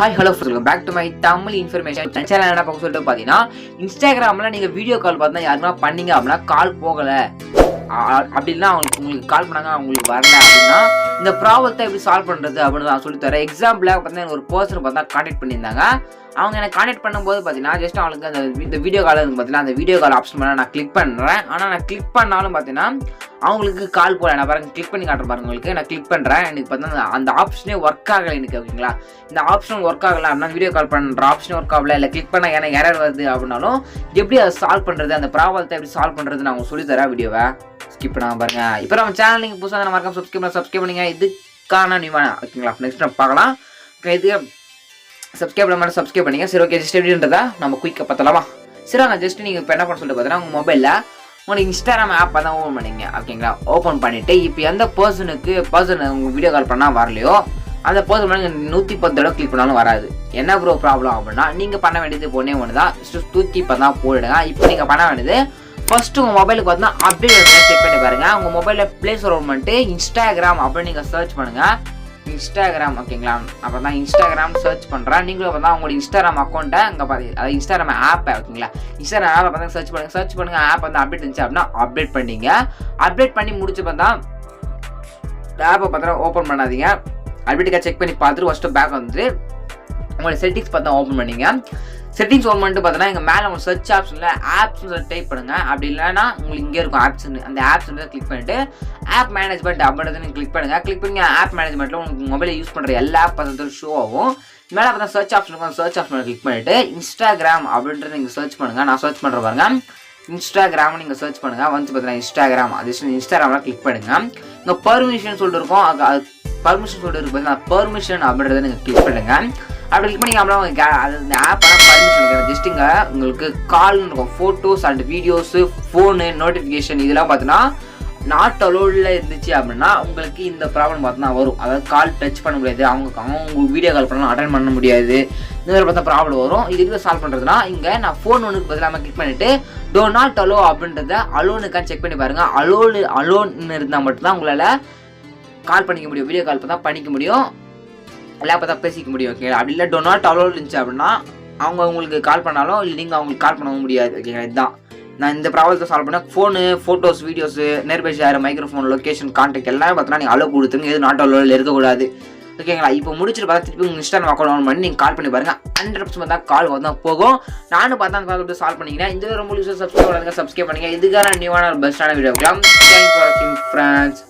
Hi, hello, welcome back to my Tamil information channel. என்ன பார்க்க சொல்லிட்டு பார்த்தீங்கன்னா இன்ஸ்டாகிராமில் நீங்கள் வீடியோ கால் பார்த்தா யாருன்னா பண்ணீங்க அப்படின்னா கால் போகலை அப்படின்னா உங்களுக்கு கால் பண்ணாங்க அவங்களுக்கு வரல அப்படின்னா இந்த ப்ராப்ளத்தை எப்படி சால்வ் பண்ணுறது அப்படின்னு நான் சொல்லித்தரேன். எக்ஸாம்பிளாக பார்த்தீங்கன்னா ஒரு பர்சன் பார்த்தா கான்டாக்ட் பண்ணியிருந்தாங்க. அவங்க எனக்கு கான்டாக்ட் பண்ணும்போது பார்த்தீங்கன்னா ஜஸ்ட் அவங்களுக்கு இந்த வீடியோ கால் பார்த்தீங்கன்னா அந்த வீடியோ கால் ஆப்ஷன் பண்ண நான் கிளிக் பண்ணுறேன். ஆனால் நான் கிளிக் பண்ணாலும் பார்த்தீங்கன்னா அவங்களுக்கு கால் போகல. நான் பாருங்க கிளிக் பண்ணி காட்டுறேன் பாருங்க உங்களுக்கு. நான் கிளிக் பண்ணுறேன், எனக்கு பார்த்தீங்கன்னா அந்த ஆப்ஷனே ஒர்க் ஆகலை எனக்கு. ஓகேங்களா, இந்த ஆப்ஷன் ஒர்க் ஆகலை அப்படின்னா வீடியோ கால் பண்ணுற ஆப்ஷனே ஒர்க் ஆகலை, இல்லை கிளிக் பண்ண எனக்கு எரர் வருது அப்படின்னாலும் எப்படி அதை சால்வ் பண்ணுறது, அந்த ப்ராப்ளத்தை எப்படி சால்வ் பண்ணுறது நான் உங்களுக்கு சொல்லித்தரேன். வீடியோவை ஸ்கிப் பண்ணாமல் பாருங்க. இப்போ நம்ம சேனல் நீங்கள் புதுசாக நான் மறக்காம சப்ஸ்கிரைப் பண்ணுங்க. இதுக்கான நியூவான ஓகேங்களா, நெக்ஸ்ட் நம்ம பார்க்கலாம். இது சப்ஸ்கிரைப் பண்ண மாதிரி சப்ஸ்கிரைப் பண்ணிங்க. சரி, ஓகே, ஜஸ்ட் எப்படின்றதா நம்ம குயிக்காக பார்த்தலாமா? சரி, நான் ஜஸ்ட் நீங்கள் இப்போ என்ன பண்ண சொல்லிட்டு பார்த்தீங்கன்னா உங்கள் மொபைலில் உங்களுக்கு இன்ஸ்டாகிராம் ஆப்பை தான் ஓப்பன் பண்ணிங்க. ஓகேங்களா, ஓப்பன் பண்ணிவிட்டு இப்போ எந்த பர்சன் உங்கள் வீடியோ கால் பண்ணால் வரலையோ அந்த பர்சன் பண்ணி 110 தடவை கிளிக் பண்ணாலும் வராது. என்ன ப்ரோ ப்ராப்ளம் அப்படின்னா நீங்கள் பண்ண வேண்டியது ஒன்று தான், தூக்கி இப்போ தான் போயிடுங்க. இப்போ நீங்கள் பண்ண வேண்டியது ஃபர்ஸ்ட் உங்கள் மொபைலுக்கு வந்து அப்டேட் வந்து செக் பண்ணி பாருங்கள். உங்கள் மொபைலில் ப்ளே ஸ்டோர் பண்ணிட்டு இன்ஸ்டாகிராம் அப்படின்னு நீங்கள் சர்ச் பண்ணுங்கள். இன்ஸ்டாகிராம் ஓகேங்களா, அப்போ தான் இன்ஸ்டாகிராம் சர்ச் பண்ணுறேன். நீங்களும் பார்த்தா உங்களோட இன்ஸ்டாகிராம் அக்கௌண்ட்டை அங்கே பார்த்து அதாவது இன்ஸ்டாகிராம் ஆப்பை ஓகேங்களா, இன்ஸ்டாகிராம் ஆப்பை பார்த்தா சர்ச் பண்ணுங்கள். ஆப் வந்து அப்டேட் இருந்துச்சு அப்படின்னா அப்டேட் பண்ணிங்க. அப்டேட் பண்ணி முடிச்சு பார்த்தா ஆப்பை பார்த்தா ஓப்பன் பண்ணாதீங்க. அப்டேட்டுக்காக செக் பண்ணி பார்த்துட்டு ஃபஸ்ட்டு பேக் வந்துட்டு உங்களோட செட்டிங்ஸ் பார்த்தா ஓப்பன் பண்ணிங்க. செட்டிங்ஸ் ஓன் பண்ணிட்டு பார்த்தீங்கன்னா எங்கள் மேலே உங்கள் சர்ச் ஆப்ஷனில் ஆப்ஸ்னு டைப் பண்ணுங்கள். அப்படி இல்லைன்னா உங்களுக்கு இங்கே இருக்கும் ஆப்ஸ்ன்னு, அந்த ஆப்ஸ் வந்து கிளிக் பண்ணிவிட்டு ஆப் மேனேஜ்மெண்ட் அப்படின்றத நீங்கள் கிளிக் பண்ணுங்கள். கிளிக் பண்ணி ஆப் மேனேஜ்மெண்ட்டில் உங்களுக்கு மொபைலில் யூஸ் பண்ணுற எல்லா ஆப் பார்த்து ஷோ ஆகும். மேலே பார்த்தா சர்ச் ஆப்ஷன் இருக்கும். சர்ச் ஆப்ஷனை கிளிக் பண்ணிவிட்டு இன்ஸ்டாகிராம் அப்படின்றத நீங்கள் சர்ச் பண்ணுங்கள். நான் சர்ச் பண்ணுற பாருங்க, இன்ஸ்டாகிராம் நீங்கள் சர்ச் பண்ணுங்கள். வந்து பார்த்தீங்கன்னா இன்ஸ்டாகிராம் அது இன்ஸ்டாகிராமில் கிளிக் பண்ணுங்கள். இங்கே பர்மிஷன் சொல்லிட்டு இருக்கும், பர்மிஷன் சொல்லிட்டு இருக்கு பார்த்தீங்கன்னா பர்மிஷன் அப்படின்றத நீங்கள் கிளிக் பண்ணுங்கள். அப்படி கிளிக் பண்ணி அப்படின்னா அந்த ஆப் ஆனால் பர்மிஷன் இருக்குது. ஜஸ்ட் இங்கே உங்களுக்கு கால்னு இருக்கும், photos and videos, phone, notification இதெல்லாம் பார்த்தீங்கன்னா நாட் அலோடில் இருந்துச்சு அப்படின்னா உங்களுக்கு இந்த ப்ராப்ளம் பார்த்தீங்கன்னா வரும். அதாவது கால் டச் பண்ண முடியாது, அவங்க வீடியோ கால் பண்ணலாம் அட்டன் பண்ண முடியாது, இந்த மாதிரி பார்த்தா ப்ராப்ளம் வரும். இது எதுக்கு சால்வ் பண்ணுறதுனா இங்கே நான் ஃபோன் ஒன்றுக்கு பதிலாக கிளிக் பண்ணிவிட்டு டோ நாட் அலோ அப்படின்றத அலோனுக்கான்னு செக் பண்ணி பாருங்கள். அலோன்னு இருந்தால் மட்டும்தான் உங்களால் கால் பண்ணிக்க முடியும், வீடியோ கால் பார்த்தா பண்ணிக்க முடியும், லேப்பை தான் பேசிக்க முடியும். ஓகேங்களா, அப்படி இல்லை டோ நாட் அலோடு இருந்துச்சு அப்படின்னா அவங்க உங்களுக்கு கால் பண்ணாலும் இல்லை நீங்கள் அவங்களுக்கு கால் பண்ணவும் முடியாது. ஓகேங்களா, இதுதான் நான் இந்த ப்ராப்ளத்தை சால்வ் பண்ணேன். Phone, photos, videos, nearby share, microphone, location, contact எல்லாமே பார்த்தீங்கன்னா நீங்கள் அலோ கொடுத்துருங்க. எது நாட் அலோவில் இருக்கக்கூடாது. ஓகேங்களா, இப்போ முடிச்சுட்டு பார்த்தா திருப்பி உங்கள் இன்ஸ்டாகிராம் அக்கௌண்ட் ஆன் பண்ணி நீங்கள் கால் பண்ணி பாருங்கள். 100% தான் கால் வந்து போகும். நானும் பார்த்தா அந்த ப்ராப்ளத்தை சால்வ் பண்ணிக்கிறேன். இந்த ரொம்ப சப்ஸ்கிரைப் பண்ணுங்கள். இதுக்கான நியூவான பெஸ்ட்டான வீடியோ. தேங்க்ஸ் ஃபார் வாட்சிங் ஃப்ரெண்ட்ஸ்.